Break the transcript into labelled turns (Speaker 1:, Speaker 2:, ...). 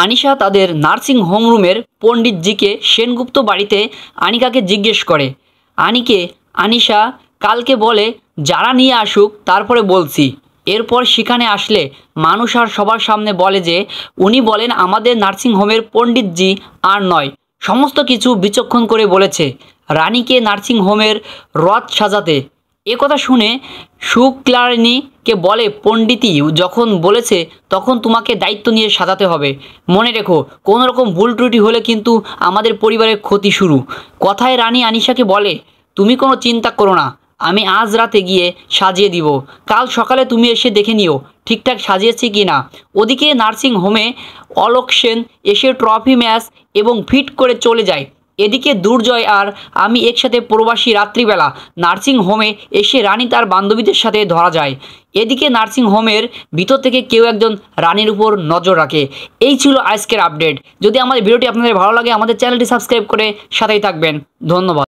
Speaker 1: আনিশা তাদের নার্সিং হোমরুমের পণ্ডিতজিকে সেনগুপ্ত বাড়িতে আনিকাকে জিজ্ঞেস করে। আনিশা কালকে বলে যারা নিয়ে আসুক তারপরে বলছি। এরপর সেখানে আসলে মানুষ আর সবার সামনে বলে যে উনি বলেন আমাদের নার্সিং হোমের পণ্ডিতজি আর নয়, সমস্ত কিছু বিচক্ষণ করে বলেছে রানীকে নার্সিং হোমের রথ সাজাতে। একথা শুনে শুক্লারিনীকে বলে পণ্ডিতই যখন বলেছে তখন তোমাকে দায়িত্ব নিয়ে সাজাতে হবে। মনে রেখো কোনো রকম ভুল ত্রুটি হলে কিন্তু আমাদের পরিবারের ক্ষতি শুরু। কথায় রানী আনিশাকে বলে তুমি কোনো চিন্তা করো না, আমি আজ রাতে গিয়ে সাজিয়ে দিব, কাল সকালে তুমি এসে দেখে নিও ঠিকঠাক সাজিয়েছি কি না। ওদিকে নার্সিং হোমে অলোক সেন এসে ট্রফি ম্যাচ এবং ফিট করে চলে যায়। এদিকে দুর্জয় আর আমি একসাথে প্রবাসী রাত্রিবেলা নার্সিং হোমে এসে রানী তার বান্ধবীদের সাথে ধরা যায়। এদিকে নার্সিং হোমের ভিতর থেকে কেউ একজন রানীর উপর নজর রাখে। এই ছিল আজকের আপডেট। যদি আমাদের ভিডিওটি আপনাদের ভালো লাগে আমাদের চ্যানেলটি সাবস্ক্রাইব করে সাথেই থাকবেন। ধন্যবাদ।